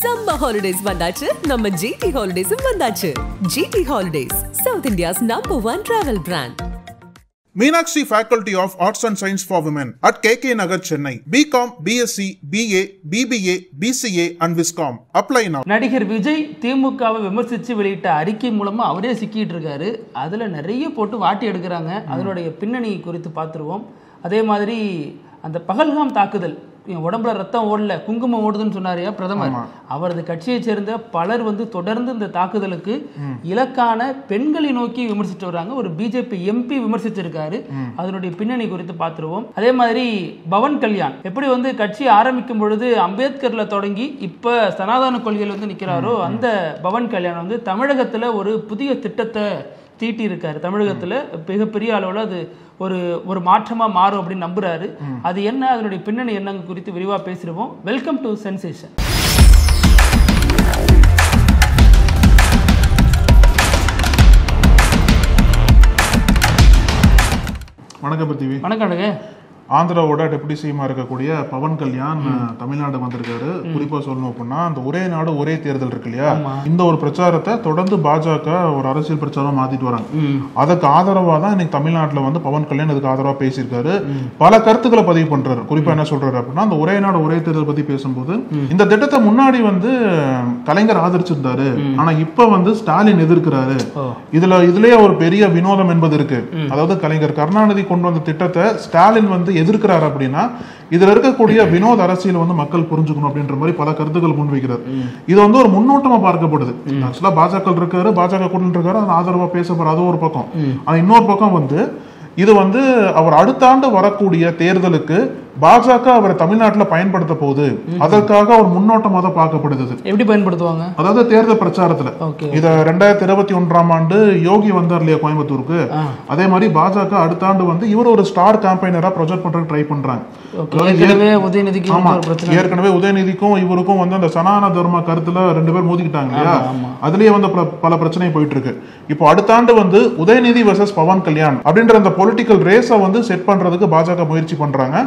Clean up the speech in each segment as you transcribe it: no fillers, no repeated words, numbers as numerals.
Summer holidays vandachu, நம்ம GT Holidays vandachu. GT Holidays, South India's #1 travel brand. Meenakshi Faculty of Arts and Science for Women at KK Nagar, Chennai. BCom, BSc, BA, BBA, BCA and Viscom. Apply now. நடிகர் விஜய் திமுகவை விமர்சித்து வெளியிட்ட அறிக்கை மூலமா அவரே சிக்கிட்டு இருக்காரு. அதுல நிறைய போட்டு வாட்டி எடுக்கிறாங்க. அதனுடைய பின்னணி குறித்து பார்த்துருவோம். அதே மாதிரி அந்த பகல்காம் தாக்குதல், உடம்புல ரத்தம் ஓடல குங்குமம் ஓடுதுன்னு சொன்னாரியா பிரதமர், அவரது கட்சியை சேர்ந்த பலர் தொடர்ந்து இந்த தாக்குதலுக்கு இலக்கான பெண்களை நோக்கி விமர்சித்து வர்றாங்க. ஒரு பிஜேபி எம்பி விமர்சிச்சிருக்காரு. அதனுடைய பின்னணி குறித்து பார்த்துருவோம். அதே மாதிரி பவன் கல்யாண் எப்படி கட்சி ஆரம்பிக்கும் பொழுது அம்பேத்கர்ல தொடங்கி இப்ப சனாதன கொள்கையில் நிக்கிறாரோ அந்த பவன் கல்யாண் தமிழகத்துல ஒரு புதிய திட்டத்தை தீட்டி இருக்காரு. தமிழகத்துல மிகப்பெரிய அளவுல அது ஒரு மாற்றமா மாறும் அப்படின்னு நம்புறாரு. அது என்ன, அதனுடைய பின்னணி என்னங்க குறித்து விரிவா பேசிடுவோம். Welcome to sensation. வணக்கம் பிருத்திவி. வணக்கம். ஆந்திராவோட டெபுட்டி சிஎம்மா இருக்கக்கூடிய பவன் கல்யாண் தமிழ்நாடு வந்திருக்காரு. குறிப்பா சொல்லணும் அப்படின்னா அந்த ஒரே நாடு ஒரே தேர்தல் இருக்கு இல்லையா, இந்த ஒரு பிரச்சாரத்தை தொடர்ந்து பாஜக ஒரு அரசியல் பிரச்சாரம் மாத்திட்டு வராங்க. அதுக்கு ஆதரவா தான் இன்னைக்கு தமிழ்நாட்டுல பவன் கல்யாண் இதுக்கு ஆதரவா பேசியிருக்காரு. பல கருத்துக்களை பதிவு பண்றாரு. குறிப்பா என்ன சொல்றாரு அப்படின்னா, அந்த ஒரே நாடு ஒரே தேர்தல் பத்தி பேசும்போது இந்த திட்டத்தை முன்னாடி கலைஞர் ஆதரிச்சிருந்தாரு, ஆனா இப்ப ஸ்டாலின் எதிர்க்கிறாரு. இதுலயே ஒரு பெரிய வினோதம் என்பது இருக்கு. அதாவது கலைஞர் கருணாநிதி கொண்டு வந்த திட்டத்தை ஸ்டாலின் எதிர்க்கிறார் அப்படின்னா இதுல இருக்கக்கூடிய வினோத அரசியல் மக்கள் புரிஞ்சுக்கணும் அப்படின்ற மாதிரி பல கருத்துக்கள் முன்வைக்கிறார். இது ஒரு முன்னோட்டமா பார்க்கப்படுது. ஆக்சுவலா பாஜக இருக்காரு, பாஜக கூட்டணி இருக்காரு, அது ஆதரவா பேசப்படுற அது ஒரு பக்கம். ஆனா இன்னொரு பக்கம் இது அவர் அடுத்த ஆண்டு வரக்கூடிய தேர்தலுக்கு பாஜக அவரை தமிழ்நாட்டில் பயன்படுத்த போகுது, அதற்காக ஒரு முன்னோட்டமாக தான் பார்க்கப்படுது. எப்படி பயன்படுத்துவாங்க? அதாவது தேர்தல் பிரச்சாரத்துல இத 2021ஆம் ஆண்டு யோகி வந்தார் இல்லையா கோயம்புத்தூருக்கு, அதே மாதிரி பாஜக அடுத்த ஆண்டு இவர் ஒரு ஸ்டார் கேம்பெயினரா ப்ரொஜெக்ட் பண்றதுக்கு ட்ரை பண்றாங்க. ஏற்கனவே உதயநிதிக்கும் இவருக்கும் அந்த சனாதன தர்ம கருத்துல 2 பேர் மோதிக்கிட்டாங்க இல்லையா, அதுலயே பல பிரச்சனை போயிட்டு இருக்கு. இப்போ அடுத்த ஆண்டு உதயநிதி வெர்சஸ் பவன் கல்யாண் அப்படின்ற அந்த பொலிட்டிக்கல் ரேஸை செட் பண்றதுக்கு பாஜக முயற்சி பண்றாங்க.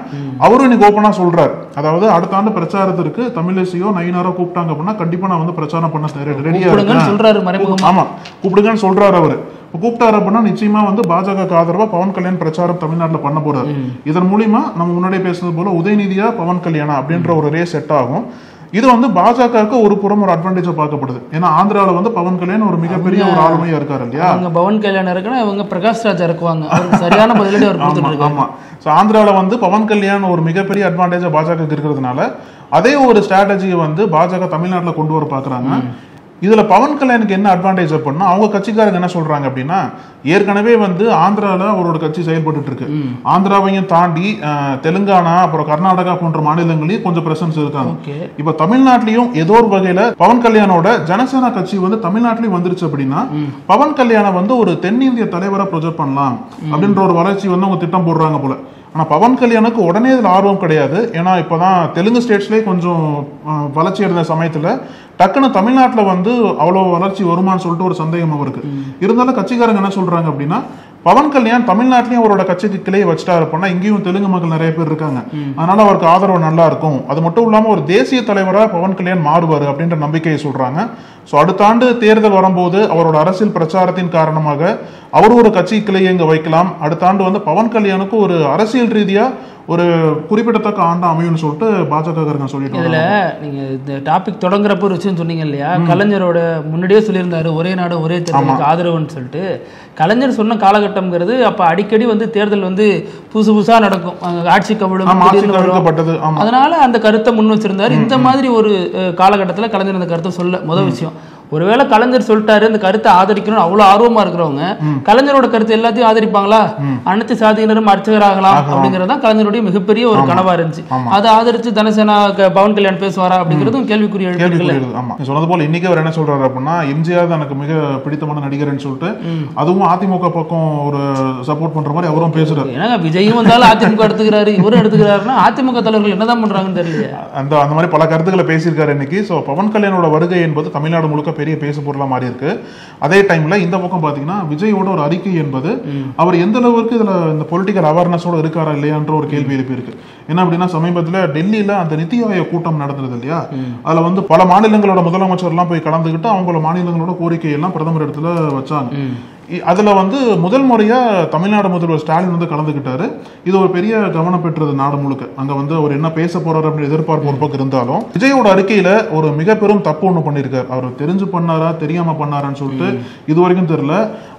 அவரும் இன்னைக்கு ஓப்பனா சொல்றாரு, அதாவது அடுத்த ஆண்டு பிரச்சாரத்திற்கு தமிழிசையோ நயினாரோ கூப்பிட்டாங்க அப்படின்னா கண்டிப்பா நான் பிரச்சாரம் பண்ண ரெடியா இருக்கேன். ஆமா, கூப்பிடுங்கன்னு சொல்றாரு. அவரு கூப்பிட்டாரு அப்படின்னா நிச்சயமா பாஜக ஆதரவா பவன் கல்யாண் பிரச்சாரம் தமிழ்நாட்டுல பண்ண போறாரு. இதன் மூலியமா நம்ம முன்னாடியே பேசுனது போல உதயநிதியா பவன் கல்யாணா அப்படின்ற ஒரு ரேஸ் செட் ஆகும். இது பாஜகவுக்கு ஒரு புறம் ஒரு அட்வான்டேஜா பார்க்கப்படுது. ஏன்னா ஆந்திரால பவன் கல்யாண் ஒரு மிகப்பெரிய ஒரு ஆளுமையா இருக்காரு இல்லையா. பவன் கல்யாண் இருக்குன்னா இவங்க பிரகாஷ் ராஜ் இருக்குவாங்க, சரியான பதிலடி அவர் கொடுத்துட்டு. ஆமா, சோ ஆந்திரால பவன் கல்யாண் ஒரு மிகப்பெரிய அட்வான்டேஜா பாஜக இருக்கிறதுனால அதே ஒரு ஸ்ட்ராட்டஜியை பாஜக தமிழ்நாட்டுல கொண்டு வர பாக்குறாங்க. இதுல பவன் கல்யாணுக்கு என்ன அட்வான்டேஜ் அப்படின்னா, அவங்க கட்சிக்காரங்க என்ன சொல்றாங்க அப்படின்னா, ஏற்கனவே ஆந்திரால அவரோட கட்சி செயல்பட்டு இருக்கு. ஆந்திராவையும் தாண்டி தெலுங்கானா அப்புறம் கர்நாடகா போன்ற மாநிலங்களையும் கொஞ்சம் பிரசன்ஸ் இருக்காங்க. இப்ப தமிழ்நாட்டிலையும் ஏதோ ஒரு வகையில பவன் கல்யாணோட ஜனசேனா கட்சி தமிழ்நாட்டிலையும் வந்துருச்சு அப்படின்னா பவன் கல்யாண ஒரு தென்னிந்திய தலைவரா ப்ரொஜெக்ட் பண்ணலாம் அப்படின்ற ஒரு வளர்ச்சி அவங்க திட்டம் போடுறாங்க போல. ஆனா பவன் கல்யாணுக்கு உடனே இதுல ஆர்வம் கிடையாது. ஏன்னா இப்பதான் தெலுங்கு ஸ்டேட்ஸ்லயே கொஞ்சம் வளர்ச்சி இருந்த சமயத்துல டக்குன்னு தமிழ்நாட்டுல அவ்வளவு வளர்ச்சி வருமானு சொல்லிட்டு ஒரு சந்தேகம் அவருக்கு இருந்தாலும் கட்சிக்காரங்க என்ன சொல்றாங்க அப்படின்னா, பவன் கல்யாண் தமிழ்நாட்டிலையும் அவரோட கட்சிக்கு கிளையை வச்சுட்டா இருப்பா, இங்கேயும் தெலுங்கு மக்கள் நிறைய பேர் இருக்காங்க, அதனால அவருக்கு ஆதரவு நல்லா இருக்கும். அது மட்டும் இல்லாம ஒரு தேசிய தலைவரா பவன் கல்யாண் மாறுவாரு அப்படின்ற நம்பிக்கையை சொல்றாங்க. சோ அடுத்த ஆண்டு தேர்தல் வரும்போது அவரோட அரசியல் பிரச்சாரத்தின் காரணமாக அவரு ஒரு கட்சி கிளையை இங்க வைக்கலாம். அடுத்த ஆண்டு பவன் கல்யாணுக்கு ஒரு அரசியல் ரீதியா ஒரு குறிப்பிடத்தக்க ஆண்டா அமையும்னு சொல்லிட்டு பாஜக சொல்லிட்டு. இதுல நீங்க இந்த டாபிக் தொடங்குறப்ப ஒரு விஷயம் சொன்னீங்க இல்லையா, கலைஞரோட முன்னாடியே சொல்லியிருந்தாரு ஒரே நாடு ஒரே தேர்தலுக்கு ஆதரவுன்னு சொல்லிட்டு. கலைஞர் சொன்ன காலகட்டம்ங்கிறது அப்ப அடிக்கடி தேர்தல் புதுசா நடக்கும், ஆட்சி கவிழ்க்கப்பட்டது. அதனால அந்த கருத்தை முன் வச்சிருந்தாரு. இந்த மாதிரி ஒரு காலகட்டத்தில் கலைஞர் அந்த கருத்தை சொல்ல முதல் விஷயம். ஒருவேளை கலைஞர் சொல்லிட்டாரு இந்த கருத்தை ஆதரிக்கணும் அவ்வளவு ஆர்வமா இருக்கிறவங்க கலைஞரோட கருத்து எல்லாத்தையும் ஆதரிப்பாங்களா? அனைத்து சாதியினரும் அர்ச்சகராகலாம் அப்படிங்கறதுதான் கலைஞருடைய மிகப்பெரிய ஒரு கனவா இருந்துச்சு. அதை ஆதரிச்சு தனசேனா பவன் கல்யாண் பேசுவாரா அப்படிங்கிறதும் கேள்விக்குரிய. சொன்னது போல இன்னைக்கு அவர் என்ன சொல்றாரு அப்படின்னா, எம்ஜிஆர் எனக்கு மிக பிடித்தமான நடிகர்னு சொல்லிட்டு அதுவும் அதிமுக பக்கம் ஒரு சப்போர்ட் பண்ற மாதிரி அவரும் பேசுறாரு. ஏன்னா விஜயும் வந்தாலும் அதிமுக எடுத்துக்கிறாரு, இவரும் எடுத்துக்கிறாருன்னா அதிமுக தலைவர்கள் என்னதான் பண்றாங்கன்னு தெரியல. அந்த மாதிரி பல கருத்துக்களை பேசியிருக்காரு இன்னைக்கு. சோ பவன் கல்யாணோட வருகை என்பது தமிழ்நாடு முழுக்க பெரிய பேசு பொருளா மாறி இருக்கு. அதே டைம்ல இந்த பக்கம் பாத்தீங்கன்னா விஜயோட ஒரு அறிக்கை என்பது அவர் எந்த அளவுக்கு இதுல இந்த பொலிட்டிக்கல் அவேர்னஸோட இருக்காரா இல்லையான்ற ஒரு கேள்வி எழுப்பி இருக்கு. என்ன அப்படின்னா சமீபத்துல டெல்லியில அந்த நிதி ஆயோக் கூட்டம் நடந்தது இல்லையா, அதுல வந்து பல மாநிலங்களோட முதலமைச்சர் எல்லாம் போய் கலந்துகிட்டு அவங்களோட மாநிலங்களோட கோரிக்கை எல்லாம் பிரதமர் இடத்துல வச்சாங்க. அதுல வந்து முதல் முறையா தமிழ்நாடு முதல்வர் ஸ்டாலின் வந்து கலந்துகிட்டாரு. இது ஒரு பெரிய கவனம் பெற்றது நாடு முழுக்க. அங்க வந்து அவர் என்ன பேச போறாரு அப்படின்னு எதிர்பார்ப்பு ஒரு பக்கம் இருந்தாலும் விஜயோட அறிக்கையில ஒரு மிக பெரும் தப்பு ஒண்ணு பண்ணிருக்காரு. அவர் தெரிஞ்சு பண்ணாரா தெரியாம பண்ணாரான்னு சொல்லிட்டு இது வரைக்கும் தெரியல.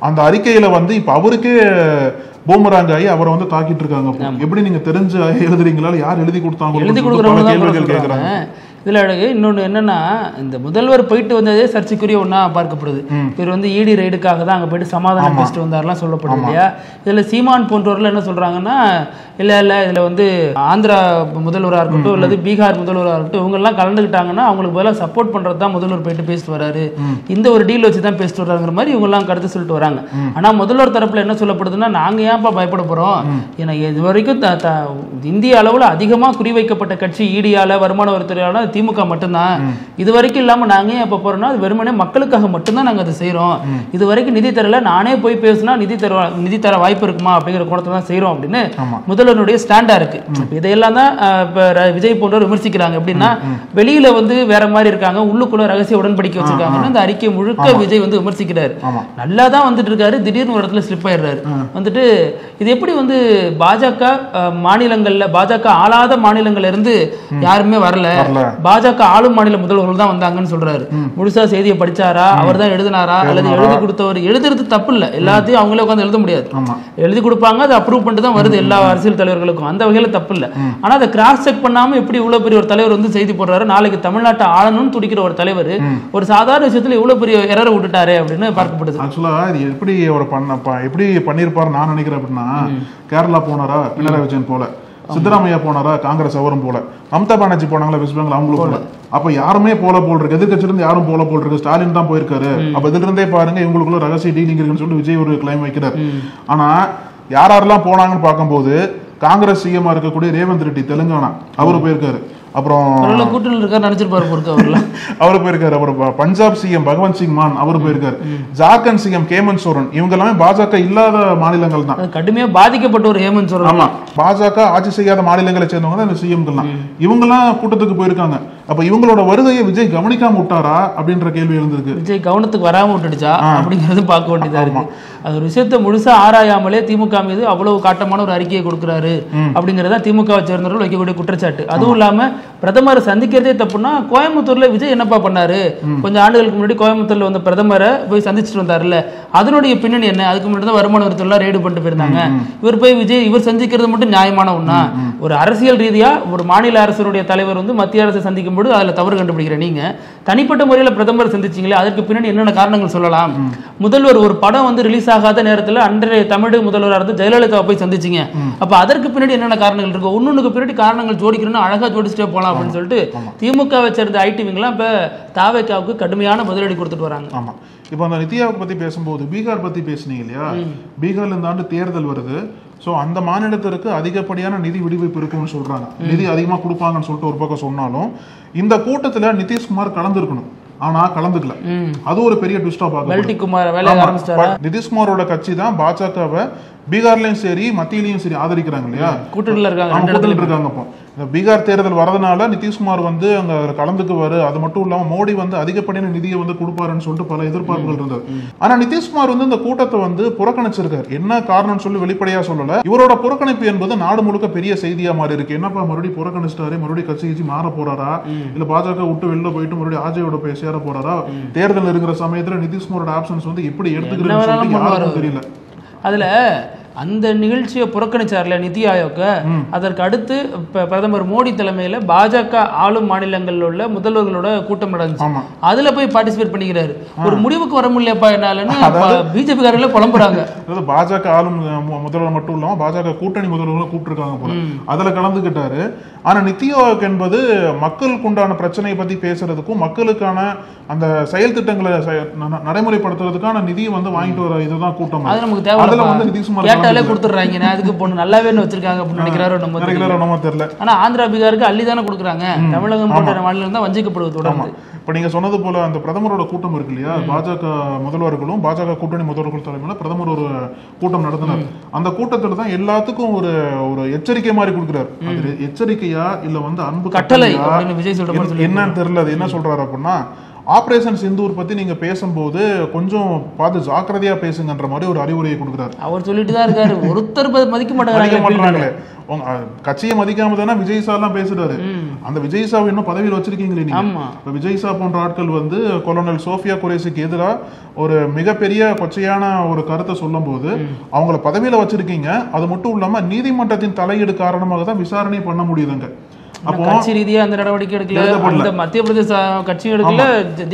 அந்த அறிக்கையில வந்து இப்ப அவருக்கே பூமராங் ஆகி அவரை வந்து தாக்கிட்டு இருக்காங்க. எப்படி நீங்க தெரிஞ்சு எழுதுறீங்களா, யார் எழுதி கொடுத்தாங்க கேள்விகள் கேட்கறாங்க. இதுல அழகு இன்னொன்று என்னன்னா, இந்த முதல்வர் போயிட்டு வந்ததே சர்ச்சைக்குரிய ஒன்றா பார்க்கப்படுது. இவர் வந்து இடி ரைடுக்காக தான் அங்கே போயிட்டு சமாதானம் பேசிட்டு வந்தாரெல்லாம் சொல்லப்படுது இல்லையா. இதில் சீமான் போன்றவர்கள் என்ன சொல்றாங்கன்னா, இல்லை இதில் வந்து ஆந்திரா முதல்வராக இருக்கட்டும் அல்லது பீகார் முதல்வராக இருக்கட்டும் இவங்கெல்லாம் கலந்துக்கிட்டாங்கன்னா அவங்களுக்கு பதிலாக சப்போர்ட் பண்ணுறது தான் முதல்வர் போயிட்டு பேசிட்டு வராரு, இந்த ஒரு டீல் வச்சு தான் பேசிட்டு வராங்கிற மாதிரி இவங்கெல்லாம் கருத்து சொல்லிட்டு வராங்க. ஆனால் முதல்வர் தரப்பில் என்ன சொல்லப்படுதுன்னா, நாங்கள் ஏன்ப்பா பயப்பட போகிறோம், ஏன்னா இது வரைக்கும் இந்திய அளவில் அதிகமாக குறிவைக்கப்பட்ட கட்சி ஈடியால் வருமான வரித்துறையால் திமுக மட்டும்தான். இது வரைக்கும் இல்லாம நாங்க ஏன் எப்ப போறோம்னா அது வெறுமனே மக்களுக்காக மட்டும்தான் நாங்க அதை செய்யறோம். இது வரைக்கும் நிதி தரல, நானே போய் பேசினா நிதி தர வாய்ப்பு இருக்குமா அப்படிங்கிற கோணத்தை தான் செய்யறோம் அப்படின்னு முதல்வருடைய ஸ்டாண்டா இருக்கு. இதையெல்லாம் தான் விஜய் போன்றவர் விமர்சிக்கிறாங்க. எப்படின்னா வெளியில வந்து வேற மாதிரி இருக்காங்க, உள்ளுக்குள்ள ரகசிய உடன்படிக்கை வச்சிருக்காங்கன்னு அந்த அறிக்கை முழுக்க விஜய் வந்து விமர்சிக்கிறாரு. நல்லா தான் வந்துட்டு இருக்காரு, திடீர்னு ஒரு இடத்துல ஸ்லிப் ஆயிடுறாரு. வந்துட்டு இது எப்படி வந்து பாஜக மாநிலங்கள்ல பாஜக ஆளாத மாநிலங்கள்ல இருந்து யாருமே வரல, பாஜக ஆளும் மாநில முதல்வர்கள் தான் வந்தாங்கன்னு சொல்றாரு. முழுசா செய்தியை படிச்சாரா, அவர் தான் எழுதினாரா அல்லது எழுதி கொடுத்தவர்? எழுதுறது தப்பு இல்ல, எல்லாத்தையும் அவங்களே உட்காந்து எழுத முடியாது, எழுதி கொடுப்பாங்க, அதை அப்ரூவ் பண்ணிட்டு தான் வருது எல்லா அரசியல் தலைவர்களுக்கும், அந்த வகையில தப்பு இல்ல. ஆனா அதை கிராஸ் செக் பண்ணாம எப்படி இவ்வளவு பெரிய ஒரு தலைவர் வந்து செய்தி போடுறாரு, நாளைக்கு தமிழ்நாட்டை ஆளணும்னு துடிக்கிற ஒரு தலைவர் ஒரு சாதாரண விஷயத்துல இவ்வளவு பெரிய எரரை விட்டுட்டாரு அப்படின்னு பார்க்கப்படுது. ஆக்சுவலா இது எப்படி அவர் எப்படி பண்ணிருப்பாரு நான் நினைக்கிறேன் அப்படின்னா, கேரளா போனாரா பினராயி விஜயன் போல, சித்தராமையா போனாரா காங்கிரஸ் அவரும் போல, மம்தா பானர்ஜி போனாங்களா வெஸ்ட் பெங்கால் அவங்களும் போல, அப்ப யாருமே போல போல் இருக்கு, எதிர்கட்சியில இருந்து யாரும் போல போல் இருக்கு, ஸ்டாலின் தான் போயிருக்காரு, அப்ப இதுல இருந்தே பாருங்க இவங்களுக்குள்ள ரகசிய டீலிங் இருக்குன்னு சொல்லிட்டு விஜய் ஒரு கிளைம் வைக்கிறார். ஆனா யாரெல்லாம் போனாங்கன்னு பார்க்கும்போது காங்கிரஸ் சிஎம் இருக்கக்கூடிய ரேவந்த் ரெட்டி தெலுங்கானா அவரு போயிருக்காரு, அப்புறம் கூட்டணியில் இருக்காரு நினைச்சிருப்பாரு அவரு போயிருக்காரு, அப்புறம் பஞ்சாப் சிஎம் பகவந்த் சிங் மான் அவரு போயிருக்காரு, ஜார்க்கண்ட் சிஎம் ஹேமந்த் சோரன், இவங்க எல்லாமே பாஜக இல்லாத மாநிலங்கள் தான், கடுமையா பாதிக்கப்பட்ட ஒரு ஹேமந்த் சோரன். ஆமா, பாஜக ஆட்சி செய்யாத மாநிலங்களை சேர்ந்தவங்க தான் இந்த சிஎம்கள்லாம், இவங்கெல்லாம் கூட்டத்துக்கு போயிருக்காங்க. அப்ப இவங்களோட வருகையை விஜய் கவனிக்காம விட்டாரா அப்படின்ற கேள்வி எழுந்திருக்கு. விஜய் கவனத்துக்கு வராம விட்டுடுச்சா அப்படிங்கிறது பார்க்க வேண்டியதா இருக்கு. அது ஒரு விஷயத்தை முழுசா ஆராயாமலே திமுக மீது அவ்வளவு காட்டமான ஒரு அறிக்கையை கொடுக்கிறாரு அப்படிங்கறத திமுக சேர்ந்தவர்கள் வைக்கக்கூடிய குற்றச்சாட்டு. அதுவும் இல்லாம பிரதமரை சந்திக்கிறதே தப்புன்னா, கோயம்புத்தூர்ல விஜய் என்னப்பா பண்ணாரு, கொஞ்சம் ஆண்டுகளுக்கு முன்னாடி கோயம்புத்தூர்ல வந்த பிரதமரை போய் சந்திச்சுட்டு வந்தாருல்ல, அதனுடைய பின்னணி என்ன, அதுக்கு முன்னாடி தான் வருமான வரித்துறை ரெய்டு பண்ணிட்டு போயிருந்தாங்க, இவர் போய் விஜய் இவர் சந்திக்கிறது மட்டும் நியாயமான ஒண்ணா? ஒரு அரசியல் ரீதியா ஒரு மாநில அரசுடைய தலைவர் வந்து மத்திய அரசை சந்திக்கும் போது அதுல தவறு கண்டுபிடிக்கிற நீங்க தனிப்பட்ட முறையில் பிரதமர் சந்திச்சீங்களே, அதற்கு பின்னாடி என்னென்ன காரணங்கள் சொல்லலாம்? முதல்வர் ஒரு படம் வந்து ரிலீஸ் ஆகாத நேரத்தில் அன்றைய தமிழக முதல்வராக இருந்து ஜெயலலிதா போய் சந்திச்சிங்க, அப்ப அதற்கு பின்னாடி என்னென்ன காரணங்கள் இருக்கு? ஒன்னொன்னுக்கு பின்னாடி காரணங்கள் ஜோடிக்கணும்னு அழகா ஜோடிச்சுட்டே போலாம் அப்படின்னு சொல்லிட்டு திமுகவை சேர்ந்த ஐடிவிங்கெல்லாம் இப்ப தாவேக்காவுக்கு கடுமையான பதிலடி கொடுத்துட்டு வராங்க. ஆமா, இப்போ அந்த நிதியாவை பத்தி பேசும்போது பீகார் பத்தி பேசுனீங்க இல்லையா, பீகார்ல இந்த ஆண்டு தேர்தல் வருது. ஸோ அந்த மாநிலத்திற்கு அதிகப்படியான நிதி விடுவிப்பு இருக்குன்னு சொல்றாங்க, நிதி அதிகமாக கொடுப்பாங்கன்னு சொல்லிட்டு ஒரு பக்கம் சொன்னாலும் இந்த கூட்டத்துல நிதிஷ்குமார் கலந்துருக்கணும், ஆனா கலந்துக்கல. அது ஒரு பெரிய ட்விஸ்டா பார்க்க. நிதிஷ்குமாரோட கட்சி தான் பாஜகவை பீகார்லயும் சரி மத்தியிலையும் சரி ஆதரிக்கிறாங்க இல்லையா, கூட்டணியில் இருக்காங்க. இப்போ இந்த பீகார் தேர்தல் வரதுனால நிதிஷ்குமார் வந்து அங்க கலந்துக்குவாரு, அது மட்டும் இல்லாம மோடி வந்து அதிகப்படியான நிதியை வந்து கொடுப்பாருன்னு சொல்லிட்டு பல எதிர்பார்ப்புகள் இருந்தது. ஆனா நிதிஷ்குமார் வந்து இந்த கூட்டத்தை வந்து புறக்கணிச்சிருக்காரு. என்ன காரணம் சொல்லி வெளிப்படையா சொல்லல. இவரோட புறக்கணிப்பு என்பது நாடு முழுக்க பெரிய செய்தியா மாறி இருக்கு. என்னப்பா மறுபடியும் புறக்கணிச்சிட்டாரு, மறுபடியும் கட்சி மாற போறாரா, இல்ல பாஜக விட்டு வெளில போயிட்டு மறுபடியும் ஆஜயோட போய் சேர போறாரா, தேர்தல் இருக்கிற சமயத்துல நிதிஷ்குமாரோட ஆப்ஷன்ஸ் வந்து எப்படி எடுத்துக்கிறேன்னு தெரியல. அதுல அந்த நிகழ்ச்சியை புறக்கணிச்சார்ல நிதி ஆயோக், அதற்கு அடுத்து பிரதமர் மோடி தலைமையில பாஜக ஆளும் மாநிலங்களில் உள்ள முதல்வர்களோட கூட்டம் நடந்துச்சு, அதுல போய் பார்ட்டிசிபேட் பண்ணிக்கிறாரு. ஒரு முடிவுக்கு வர முடியலப்பா என்னாலன்னு பிஜேபி காரங்களே புலம்புறாங்க. பாஜக ஆளும் முதல்வர் மட்டும் இல்லாம பாஜக கூட்டணி முதல்வர்களும் கூப்பிட்டுருக்காங்க போல, அதுல கலந்துகிட்டாரு. ஆனா நிதி ஆயோக் என்பது மக்களுக்கு உண்டான பிரச்சனையை பத்தி பேசுறதுக்கும் மக்களுக்கான அந்த செயல் திட்டங்களை நடைமுறைப்படுத்துறதுக்கான நிதியை வந்து வாங்கிட்டு வர இதுதான் கூட்டம். அது நமக்கு தேவை. அதுல வந்து நிதிஷ்குமார் போட்டாலே கொடுத்துட்றாங்க, நான் அதுக்கு பொண்ணு நல்லாவே வச்சிருக்காங்க அப்படின்னு நினைக்கிறாரோ நம்ம தெரியல. ஆனா ஆந்திரா பீகாருக்கு அள்ளி தானே கொடுக்குறாங்க, தமிழகம் போன்ற மாநிலம் தான் வஞ்சிக்கப்படுவது தொடர்ந்து. இப்ப நீங்க சொன்னது போல அந்த பிரதமரோட கூட்டம் இருக்கு இல்லையா, பாஜக முதல்வர்களும் பாஜக கூட்டணி முதல்வர்கள் தலைமையில பிரதமர் ஒரு கூட்டம் நடத்தினார். அந்த கூட்டத்துல தான் எல்லாத்துக்கும் ஒரு ஒரு எச்சரிக்கை மாதிரி கொடுக்குறாரு. அது எச்சரிக்கையா இல்ல வந்து அன்பு கட்டளை என்னன்னு தெரியல. அது என்ன சொல்றாரு அப்படின்னா, ஆபரேஷன் சிந்தூர் பத்தி நீங்க பேசும்போது கொஞ்சம் பார்த்து ஜாக்கிரதையா பேசுங்கன்ற மாதிரி ஒரு அறிவுரையை கொடுக்குறாரு. அவர் சொல்லிட்டு தான் இருக்காரு, ஒருத்தர் மதிக்க மாட்டாங்களே. கட்சியை மதிக்காம தானே விஜய் சா எல்லாம் பேசுறாரு. அந்த விஜய் சாவை இன்னும் பதவியில் வச்சிருக்கீங்களே நீங்க. விஜய் சா போன்ற ஆட்கள் வந்து கொலோனல் சோஃபியா குரேஷிக்கு எதிராக ஒரு மிகப்பெரிய கொச்சையான ஒரு கருத்தை சொல்லும் போது அவங்கள பதவியில வச்சிருக்கீங்க. அது மட்டும் இல்லாம நீதிமன்றத்தின் தலையீடு காரணமாக தான் விசாரணை பண்ண முடியுதுங்க. கட்சி ரீதியா அந்த நடவடிக்கை எடுக்கல, மத்திய பிரதேச கட்சி எடுக்கல,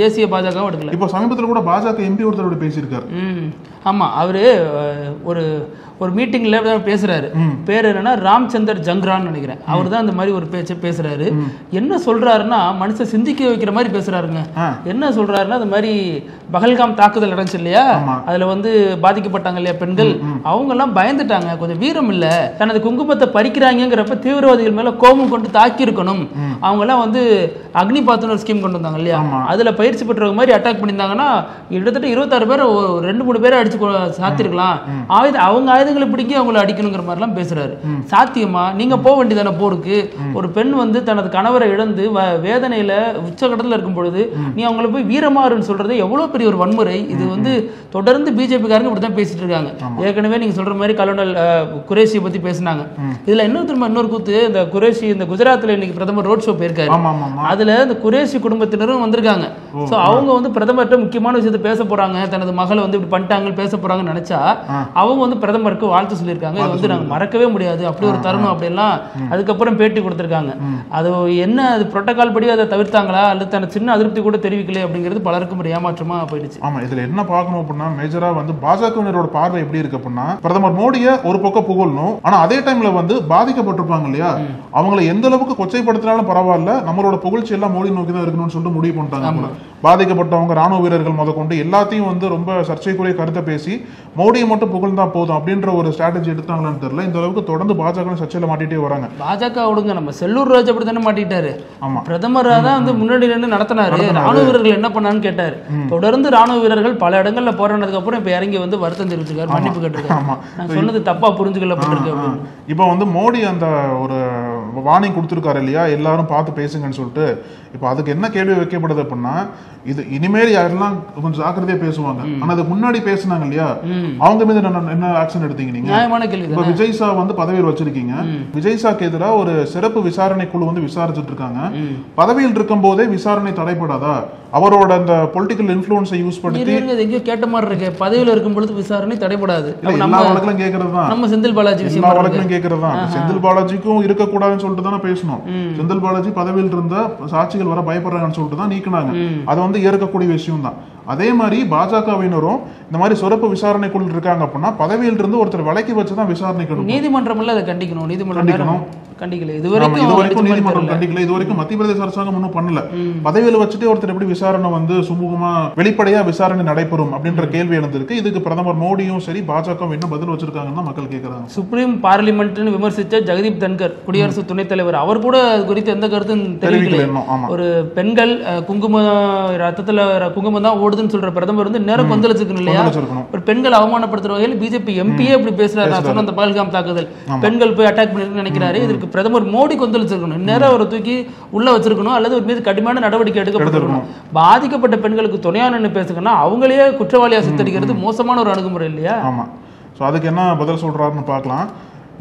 தேசிய பாஜக எடுக்கல. இப்போ சமீபத்தில் கூட பாஜக எம்பி ஒருத்தரோட பேசியிருக்காரு. ஆமா, அவரு ஒரு ஒரு மீட்டிங்ல பேசுறாரு. பேர் என்னன்னா ராம்சந்தர் ஜங்ரான்னு நினைக்கிறேன். அவர் தான் இந்த மாதிரி ஒரு பேச்சை பேசுறாரு. என்ன சொல்றாருன்னா, மனுஷன் சிந்திக்க வைக்கிற மாதிரி பேசுறாருங்க. என்ன சொல்றாருன்னா, இந்த மாதிரி பகல்காம் தாக்குதல் நடந்துச்சு இல்லையா, அதுல வந்து பாதிக்கப்பட்டாங்க இல்லையா பெண்கள், அவங்க எல்லாம் பயந்துட்டாங்க, கொஞ்சம் வீரம் இல்ல, தனது குங்குமத்தை பறிக்கிறாங்கிறப்ப தீவிரவாதிகள் மேல கோபம் கொண்டு தாக்கி இருக்கணும். அவங்க எல்லாம் வந்து அக்னி பாத்துன்னு ஒரு ஸ்கீம் கொண்டு வந்தாங்க இல்லையா, அதுல பயிற்சி பெற்றவங்க மாதிரி அட்டாக் பண்ணியிருந்தாங்கன்னா கிட்டத்தட்ட 26 பேர் 2-3 பேரை அடிச்சு சாத்திருக்கலாம். அவங்க ஆயுதங்களை பிடிக்கி அவங்களை அடிக்கணுங்கிற மாதிரி எல்லாம் பேசுறாரு. சாத்தியமா? நீங்க போக வேண்டியதான போருக்கு. ஒரு பெண் வந்து தனது கணவரை இழந்து வேதனையில உச்சகட்டத்தில் இருக்கும் பொழுது நீ அவங்கள போய் வீரமாறுன்னு சொல்றது எவ்வளவு பெரிய ஒரு வன்முறை. இது வந்து தொடர்ந்து பிஜேபி காரங்க இப்படிதான் பேசிட்டு இருக்காங்க. ஏற்கனவே நீங்க சொல்ற மாதிரி கலோனல் குரேஷியை பத்தி பேசினாங்க. இதுல இன்னொரு கூத்து, இந்த குரேஷி இந்த குஜராத்ல இன்னைக்கு பிரதமர் ரோட் ஷோ போயிருக்காரு. அதுல இந்த குரேஷி குடும்பத்தினரும் வந்திருக்காங்க. சோ அவங்க வந்து பிரதமர்கிட்ட முக்கியமான விஷயத்தை பேச போறாங்க, தனது மகளை வந்து இப்படி பண்ணிட்டாங்க பேச போறாங்கன்னு நினைச்சா அவங்க வந்து பிரதமருக்கு வாழ்த்து சொல்லியிருக்காங்க. இது வந்து நாங்க மறக்கவே முடியாது, அப்படி ஒரு தருணம் அப்படிலாம் அதுக்கப்புறம் பேட்டி கொடுத்திருக்காங்க. அது என்ன, அது புரோட்டோகால் படி அதை தவிர்த்தாங்களா அல்லது தன சின்ன அதிருப்தி கூட தெரிவிக்கல அப்படிங்கிறது பலருக்கும் ஒரு ஏமாற்றமா போயிடுச்சு. ஆமா, இதுல என்ன பார்க்கணும் அப்படின்னா, மேஜரா வந்து பாஜகவினரோட பார்வை எப்படி இருக்கு அப்படின்னா, பிரதமர் மோடியை ஒரு பக்கம் புகழணும், ஆனா அதே டைம்ல வந்து பாதிக்கப்பட்டிருப்பாங்க இல்லையா, அவங்களை எந்த அளவுக்கு கொச்சைப்படுத்தினாலும் பரவாயில்ல, நம்மளோட புகழ்ச்சி எல்லாம் மோடி நோக்கி தான் இருக்கணும்னு சொல்லிட்டு முடிவு பண்ணிட்டாங்க. பாதிக்கப்பட்டவங்க ராணுவ வீரர்கள் முதற்கொண்டு எல்லாத்தையும் வந்து ரொம்ப சர்ச்சைக்குரிய கருத்தை பேசி மோடியை மட்டும் புகழ்ந்தா போதும் அப்படின்ற ஒரு ஸ்ட்ராட்டஜி எடுத்தாங்களான்னு தெரியல. இந்த அளவுக்கு தொடர்ந்து பாஜக சர்ச்சையில மாட்டிட்டே வராங்க. பாஜக விடுங்க, நம்ம செல்லூர் ராஜ் அப்படி தானே மாட்டிட்டாரு. பிரதமரா தான் வந்து முன்னாடி நின்று நடத்தினாரு. ராணுவ வீரர்கள் என்ன பண்ணான்னு கேட்டாரு. தொடர்ந்து ராணுவ வீரர்கள் பல இடங்கள்ல போராடினதுக்கு அப்புறம் இப்ப இறங்கி வந்து வருத்தம் தெரிவிச்சிருக்காரு, மன்னிப்பு கேட்டிருக்காரு. நான் சொன்னது தப்பா புரிஞ்சுக்கொள்ளப்பட்டிருக்கு. இப்ப வந்து மோடி அந்த ஒரு வார்னிங் கொடுத்திருக்காரு இல்லையா, எல்லாரும் பார்த்து பேசுங்கன்னு சொல்லிட்டு. இப்ப அதுக்கு என்ன கேள்வி வைக்கப்படுது அப்படின்னா, இது இனிமேல் யாரெல்லாம் கொஞ்சம் ஜாக்கிரதையா பேசுவாங்க, ஆனா அதுக்கு முன்னாடி பேசினாங்க இல்லையா, அவங்க மீது என்ன ஆக்ஷன் எடுத்தீங்க நீங்க? நியாயமான கேள்வி. இப்ப விஜய் சா வந்து பதவியில் வச்சிருக்கீங்க, விஜய் சாக்கு எதிராக ஒரு சிறப்பு விசாரணை குழு வந்து விசாரிச்சுட்டு இருக்காங்க. பதவியில் இருக்கும் போதே விசாரணை தடைப்படாதா? அவரோட அந்த பொலிட்டிக்கல் இன்ஃப்ளூயன்ஸை யூஸ் பண்ணி எங்கேயோ கேட்ட மாதிரி இருக்கு. பதவியில் இருக்கும் பொழுது விசாரணை தடைப்படாது. எல்லா வழக்கிலும் கேட்கறது தான், நம்ம செந்தில் பாலாஜி எல்லா வழக்கிலும் கேட்கறது தான். செந்தில் பாலாஜிக்கும் இருக்கக்கூடாதுன்னு சொல்லிட்டு தானே பேசணும். செந்தில் பாலாஜி பதவியில் இருந்த சாட்சிகள் வர பயப்படுறாங்கன்னு சொல்லிட்டு தான் நீக்கினாங்க. அது வந்து ஏற்கக்கூடிய விஷயம் தான். அதே மாதிரி பாஜகவினரும் இந்த மாதிரி சிறப்பு விசாரணை குழு இருக்காங்க அப்படின்னா, பதவியில் இருந்து ஒருத்தர் விலக்கி வச்சுதான் விசாரணை நீதிமன்றம் அதை கண்டிக்கணும். நீதிமன்றம் கண்டிக்கல, இதுவரைக்கும் நீதிமன்றம் கண்டிக்கல. இதுவரைக்கும் மத்திய பிரதேச அரசாங்கம் ஒன்றும் பண்ணல. பதவியில வச்சுட்டு ஒருத்தர் எப்படி விசாரணை வந்து சுமூகமா வெளிப்படையா விசாரணை நடைபெறும் அப்படின்ற கேள்வி எழுந்திருக்கு. இதுக்கு பிரதமர் மோடியும் சரி பாஜக என்ன பதில் வச்சிருக்காங்கன்னு மக்கள் கேட்கறாங்க. சுப்ரீம் பார்லிமெண்ட்னு விமர்சித்த ஜெகதீப் தன்கர், குடியரசு துணைத் தலைவர், அவர் கூட அது குறித்து எந்த கருத்தும் தெரிவிக்கல. ஒரு பெண்கள் குங்கும ரத்தத்துல குங்குமம் தான் ஓடுதுன்னு சொல்ற பிரதமர் வந்து நேரம் கொந்தளிச்சிருக்கணும் இல்லையா? ஒரு பெண்கள் அவமானப்படுத்துற வகையில் பிஜேபி எம்பியே இப்படி பேசுறாரு. நான் சொன்ன அந்த பகல்காம் தாக்குதல் பெண்கள் போய் அட்டாக் பண்ணிருக்குன்னு நினைக்கிறாரு. இதற்கு பிரதமர் மோடி கொந்தளிச்சிருக்கணும், நேரம் அவரை தூக்கி உள்ள வச்சிருக்கணும், அல்லது ஒரு மீது கடுமையான நடவடிக்கை எடுக்கப்பட்டிருக்கணும். பாதிக்கப்பட்ட பெண்களுக்கு துணையான பேசுங்கன்னா அவங்களையே குற்றவாளியா சித்தரிக்கிறது மோசமான ஒரு அணுகுமுறை இல்லையா? ஆமா. சோ அதுக்கு என்ன பதில் சொல்றாருன்னு பார்க்கலாம்.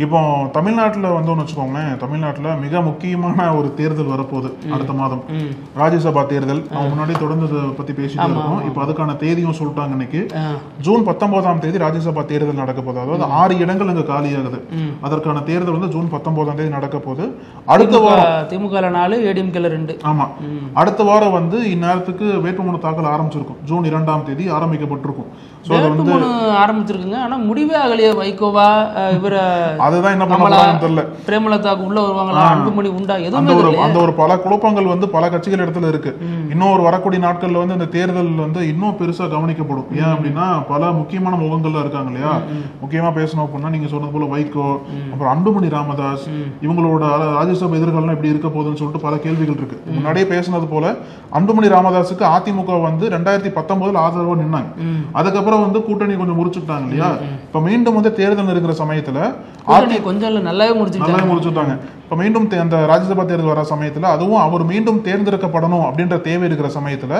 இப்போ தமிழ்நாட்டில் வந்தோம்னு வச்சுக்கோங்களேன், தமிழ்நாட்டில் மிக முக்கியமான ஒரு தேர்தல் வரப்போகுது அடுத்த மாதம், ராஜ்யசபா தேர்தல். முன்னாடி தொடர்ந்து பத்தி பேசிட்டு இருக்கோம். இப்போ அதுக்கான தேதியும் சொல்லிட்டாங்க. இன்னைக்கு ஜூன் 19ஆம் தேதி ராஜ்யசபா தேர்தல் நடக்க போகுது. அதாவது 6 இடங்கள் அங்க காலியாகுது. அதற்கான தேர்தல் வந்து ஜூன் 19ஆம் தேதி நடக்க போகுது. அடுத்த வாரம் திமுக 4, ஏடிஎம்கே 2. ஆமா, அடுத்த வாரம் வந்து இந்நேரத்துக்கு வேட்புமனு தாக்கல் ஆரம்பிச்சிருக்கும். ஜூன் 2ஆம் தேதி ஆரம்பிக்கப்பட்டிருக்கும். ஆரம்பிச்சிருக்குங்க. ஆனா முடிவே ஆகலையே. வைகோவா இவர அதுதான் என்ன பண்ணலாம் தெரியல. பிரேமலதாக்கு உள்ள வருவாங்களா, அன்புமணி உண்டா, எதுவுமே அந்த ஒரு பல குழப்பங்கள் வந்து பல கட்சிகள் இடத்துல இருக்கு. இன்னும் ஒரு வரக்கூடிய நாட்கள்ல வந்து இந்த தேர்தல் வந்து இன்னும் பெருசா கவனிக்கப்படும். ஏன் அப்படின்னா பல முக்கியமான முகங்கள்ல இருக்காங்க இல்லையா. முக்கியமா பேசணும் அப்படின்னா நீங்க சொன்னது போல வைகோ, அப்புறம் அன்புமணி ராமதாஸ், இவங்களோட ராஜ்யசபா எதிர்காலம் எப்படி இருக்க போகுதுன்னு சொல்லிட்டு பல கேள்விகள் இருக்கு. முன்னாடியே பேசினது போல அன்புமணி ராமதாஸுக்கு அதிமுக வந்து 2019 ஆதரவா நின்னாங்க. அதுக்கப்புறம் வந்து கூட்டணி கொஞ்சம் முறிச்சுட்டாங்க இல்லையா. இப்ப மீண்டும் வந்து தேர்தல் இருக்கிற சமயத்துல கொஞ்சம் நல்லாவே முடிச்சுட்டாங்க. இப்ப மீண்டும் அந்த ராஜ்யசபா தேர்தல் வர சமயத்துல அதுவும் அவர் மீண்டும் தேர்ந்தெடுக்கப்படணும் அப்படின்ற தேவை இருக்கிற சமயத்துல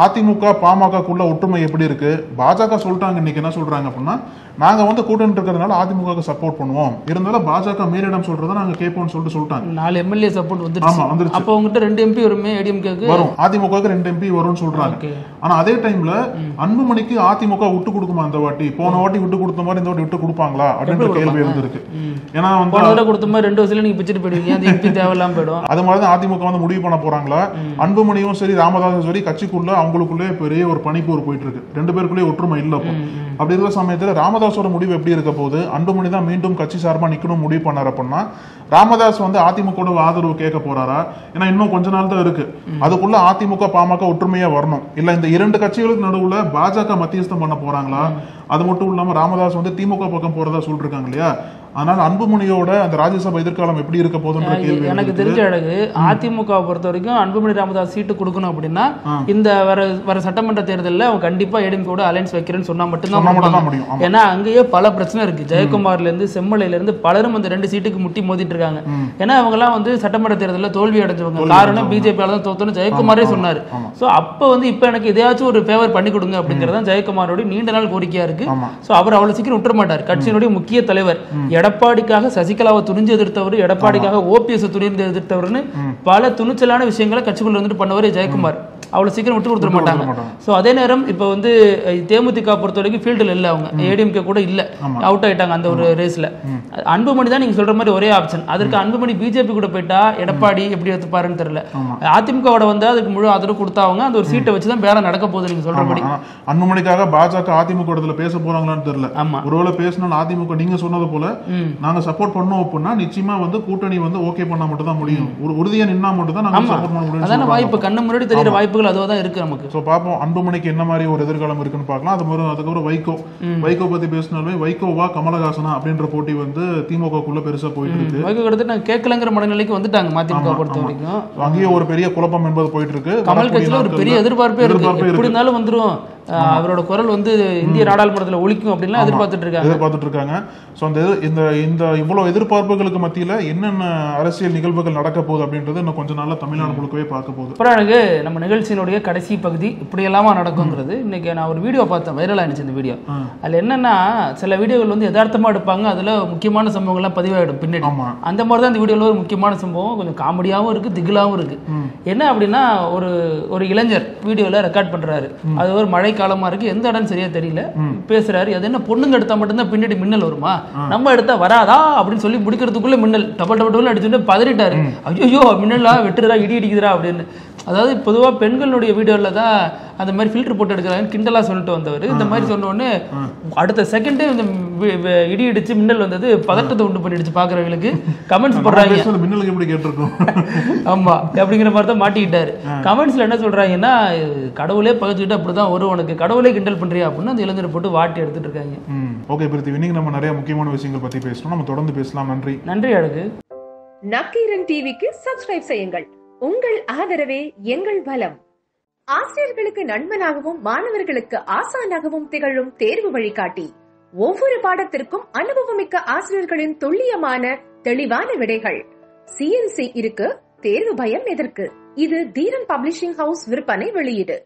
அதிமுக பாமகக்குள்ள ஒற்றுமை எப்படி இருக்கு. பாஜக சொல்லிட்டாங்க இன்னைக்கு என்ன சொல்றாங்க அப்படின்னா, நாங்க வந்து கூட்டணி இருக்கிறதுனால அதிமுக சப்போர்ட் பண்ணுவோம், இருந்தாலும் பாஜக மேலிடம் சொல்றதை நாங்க கேட்போம்னு சொல்லிட்டாங்க. 4 எம்எல்ஏ சப்போர்ட் வந்துருச்சு. அப்ப உங்ககிட்ட 2 எம்பி வருமே, ஏடிஎம்கேக்கு வரும், அதிமுகவுக்கு 2 எம்பி வரும்னு சொல்றாங்க. ஆனா அதே டைம்ல அன்புமணிக்கு அதிமுக விட்டு கொடுக்குமா இந்த வாட்டி? போன வாட்டி விட்டு கொடுத்த மாதிரி இந்த வாட்டி விட்டு கொடுப்பாங்களா அப்படின்ற கேள்வி இருந்திருக்கு. ஏன்னா வந்து கொடுத்த மாதிரி 2 வருஷத்துல நீங்க பிச்சுட்டு போயிடுவீங்க, அந்த எம்பி தேவையில்லாம போயிடும். அது மாதிரிதான் அதிமுக வந்து முடிவு பண்ண போறாங்களா. அன்புமணியும் சரி ராமதாசும் சரி கட்சிக்குள்ள அவங்களுக்குள்ளே பெரிய ஒரு பனிப்போர் போயிட்டு இருக்கு. 2 பேருக்குள்ளே ஒற்றுமை இல்ல. அப்படி இருக்கிற சமயத்துல ராமதாஸோட முடிவு எப்படி இருக்க போகுது? அன்புமணி தான் மீண்டும் கட்சி சார்பா நிக்கணும் முடிவு பண்ணார் அப்படின்னா ராமதாஸ் வந்து அதிமுக ஆதரவு கேட்க போறாரா? ஏன்னா இன்னும் கொஞ்ச நாள் தான் இருக்கு. அதுக்குள்ள அதிமுக பாமக ஒற்றுமையா வரணும். இல்ல இந்த 2 கட்சிகளுக்கு நடுவுல பாஜக மத்தியஸ்தம் பண்ண போறாங்களா? அது மட்டும் இல்லாம ராமதாஸ் வந்து திமுக பக்கம் போறதா சொல்லிருக்காங்க இல்லையா. அதனால அன்புமணியோட அந்த ராஜ்யசபா எதிர்காலம் எப்படி இருக்க போகுதுன்ற கேள்வி எனக்கு தெரிஞ்ச அழகு. அதிமுக பொறுத்த வரைக்கும் அன்புமணி ராமதாஸ் சீட்டு கொடுக்கணும் அப்படின்னா இந்த வர சட்டமன்ற தேர்தலில் அவங்க கண்டிப்பா ஏடிஎம்கேவோட அலைன்ஸ் வைக்கிறேன்னு சொன்னா மட்டும்தான் முடியும். ஏன்னா அங்கேயே பல பிரச்சனை இருக்கு. ஜெயக்குமார்ல இருந்து செம்மலையில இருந்து பலரும் அந்த 2 சீட்டுக்கு முட்டி மோதிட்டு இருக்காங்க. ஏன்னா அவங்க எல்லாம் வந்து சட்டமன்ற தேர்தலில் தோல்வி அடைஞ்சவங்க. காரணம் பிஜேபியால தான் தோத்தோன்னு ஜெயக்குமாரே சொன்னாரு. சோ அப்ப வந்து இப்ப எனக்கு எதையாச்சும் ஒரு ஃபேவர் பண்ணி கொடுங்க அப்படிங்கறத ஜெயக்குமாரோட நீண்ட நாள் கோரிக்கையா இருக்கு. சோ அவர் அவ்வளவு சீக்கிரம் விட்டுற மாட்டார். கட்சியினுடைய முக்கிய தலைவர். எடப்பாடிக்காக சசிகலாவை துணிஞ்சு எதிர்த்தவர், எடப்பாடிக்காக ஓபிஎஸ் துணிந்து எதிர்த்தவர்னு பல துணிச்சலான விஷயங்களை கட்சிக்குள்ள வந்துட்டு பண்ணவர் ஜெயக்குமார். அவ்வளவு சீக்கிரம் விட்டு கொடுத்துட மாட்டாங்க. சோ அதே நேரம் இப்ப வந்து தேமுதிக பொறுத்த வரைக்கும் ஃபீல்டில் இல்ல, அவங்க ஏடிஎம்கே கூட இல்ல, அவுட் ஆயிட்டாங்க அந்த ஒரு ரேஸ்ல. அன்புமணி தான் நீங்க சொல்ற மாதிரி ஒரே ஆப்ஷன். அதற்கு அன்புமணி பிஜேபி கூட போயிட்டா எடப்பாடி எப்படி எடுத்துப்பாருன்னு தெரியல. அதிமுகவோட வந்து அதுக்கு முழு ஆதரவு கொடுத்தாங்க. அந்த ஒரு சீட்டை வச்சுதான் வேலை நடக்க போகுது நீங்க சொல்றபடி. அன்புமணிக்காக பாஜக அதிமுக இடத்துல பேச போறாங்களான்னு தெரியல. ஒருவேளை பேசினா அதிமுக நீங்க சொன்னது போல நாங்க சப்போர்ட் பண்ணோம் அப்படின்னா நிச்சயமா வந்து கூட்டணி வந்து ஓகே பண்ணா மட்டும் தான் முடியும். ஒரு உறுதியா நின்னா மட்டும் தான் நாங்க சப்போர்ட் பண்ண முடியும். அதான வாய்ப்பு, கண்ணு முன்னாடி தெரியுற வாய்ப்புகள் அதுதான் இருக்கு நமக்கு. சோ பாப்போம் அன்புமணிக்கு என்ன மாதிரி ஒரு எதிர்காலம் இருக்குன்னு பார்க்கலாம். அதுக்கப்புறம் வைகோ பத்தி பேசினாலுமே வைகோவா கமலஹாசனா அப்படின்ற போட்டி வந்து திமுகக்குள்ள பெருசா போயிட்டு இருக்கு. வைகோ கிட்ட நான் கேட்கலங்கிற மனநிலைக்கு வந்துட்டாங்க மதிமுக பொறுத்த வரைக்கும். அங்கேயே ஒரு பெரிய குழப்பம் என்பது போயிட்டு இருக்கு. கமல் கட்சியில ஒரு பெரிய எதிர்பார்ப்பே இருக்கு. எப்படி இருந்தாலும் வந்துரும், அவரோட குரல் வந்து இந்திய நாடாளுமன்றத்தில் ஒலிக்கும் அப்படின்லாம் எதிர்பார்த்துட்டு இருக்காங்க. ஸோ இந்த இவ்வளவு எதிர்பார்ப்புகளுக்கு மத்தியில என்னென்ன அரசியல் நிகழ்வுகள் நடக்க போகுது அப்படின்றது இன்னும் கொஞ்ச நாள்ல தமிழ்நாடு முழுக்கவே பார்க்க போகுது. அப்புறம் எனக்கு நம்ம நிகழ்ச்சியினுடைய கடைசி பகுதி இப்படி எல்லாமா நடக்குங்கிறது. இன்னைக்கு நான் ஒரு வீடியோ பார்த்தேன், வைரல் ஆயிடுச்சு இந்த வீடியோ. அதுல என்னன்னா சில வீடியோகள் வந்து யதார்த்தமா எடுப்பாங்க, அதுல முக்கியமான சம்பவங்கள்லாம் பதிவாயிடும் பின்னாடி. அந்த மாதிரி தான் இந்த வீடியோல ஒரு முக்கியமான சம்பவம், கொஞ்சம் காமெடியாவும் இருக்கு, திகிலாவும் இருக்கு. என்ன அப்படின்னா ஒரு இளைஞர் வீடியோல ரெக்கார்ட் பண்றாரு. அது ஒரு மழை காலமா இருக்கு, எந்த இடம் சரியா தெரியல, பேசுறாரு. அது என்ன பொண்ணுங்க எடுத்தா மட்டும்தான் பின்னாடி மின்னல் வருமா, நம்ம எடுத்தா வராதா அப்படின்னு சொல்லி முடிக்கிறதுக்குள்ள மின்னல் டபுள் டபுள் அடிச்சுட்டு பதறிட்டாரு. ஐயோ மின்னலா வெட்டுறா, இடி இடிக்குதுரா அப்படின்னு. அதாவது பொதுவா பெண்களுடைய வீடியோல தான் அந்த மாதிரி ஃபில்டர் போட்டு எடுக்கிறாங்க கிண்டலா சொல்லிட்டு வந்தவர். இந்த மாதிரி சொன்ன உடனே அடுத்த செகண்டே இந்த இடி இடிச்சு மின்னல் வந்தது பதட்டத்தை உண்டு பண்ணிடுச்சு பாக்குறவங்களுக்கு. கமெண்ட்ஸ் போடுறாங்க, மின்னலுக்கு எப்படி கேட்டிருக்கோம் ஆமா அப்படிங்கிற மாதிரி தான் மாட்டிக்கிட்டாரு. கமெண்ட்ஸ்ல என்ன சொல்றாங்கன்னா, கடவுளே பகிச்சுட்டு அப்படிதான் ஒரு உனக்கு கடவுளே கிண்டல் பண்றியா அப்படின்னு அந்த இளைஞரை போட்டு வாட்டி எடுத்துட்டு இருக்காங்க. ஓகே பிரித்தி, இன்னைக்கு நம்ம நிறைய முக்கியமான விஷயங்கள் பத்தி பேசணும், நம்ம தொடர்ந்து பேசலாம். நன்றி அழகு. நக்கீரன் டிவிக்கு சப்ஸ்கிரைப் செய்யுங்கள். உங்கள் ஆதரவே எங்கள் பலம். ஆசிரியர்களுக்கு நண்பனாகவும் மாணவர்களுக்கு ஆசானாகவும் திகழும் தேர்வு வழிகாட்டி. ஒவ்வொரு பாடத்திற்கும் அனுபவமிக்க ஆசிரியர்களின் துல்லியமான தெளிவான விடைகள். CNC இருக்கு, தேர்வு பயம் எதற்கு? இது தீரன் பப்ளிஷிங் ஹவுஸ் விற்பனை வெளியீடு.